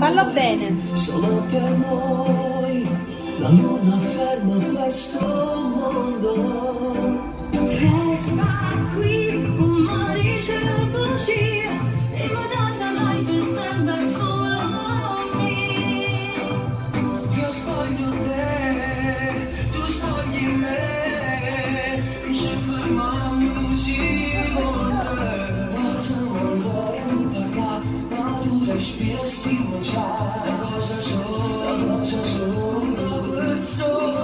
Fallo bene. Solo per noi, la luna ferma questo mondo. Resta qui, un mare la bugia, e ma da sanai per sempre solo me. Io spoglio te, tu spogli me, c'è ferma musica con te. Possiamo ancora parlare, ma tu respirasimo già. La cosa sola per solo.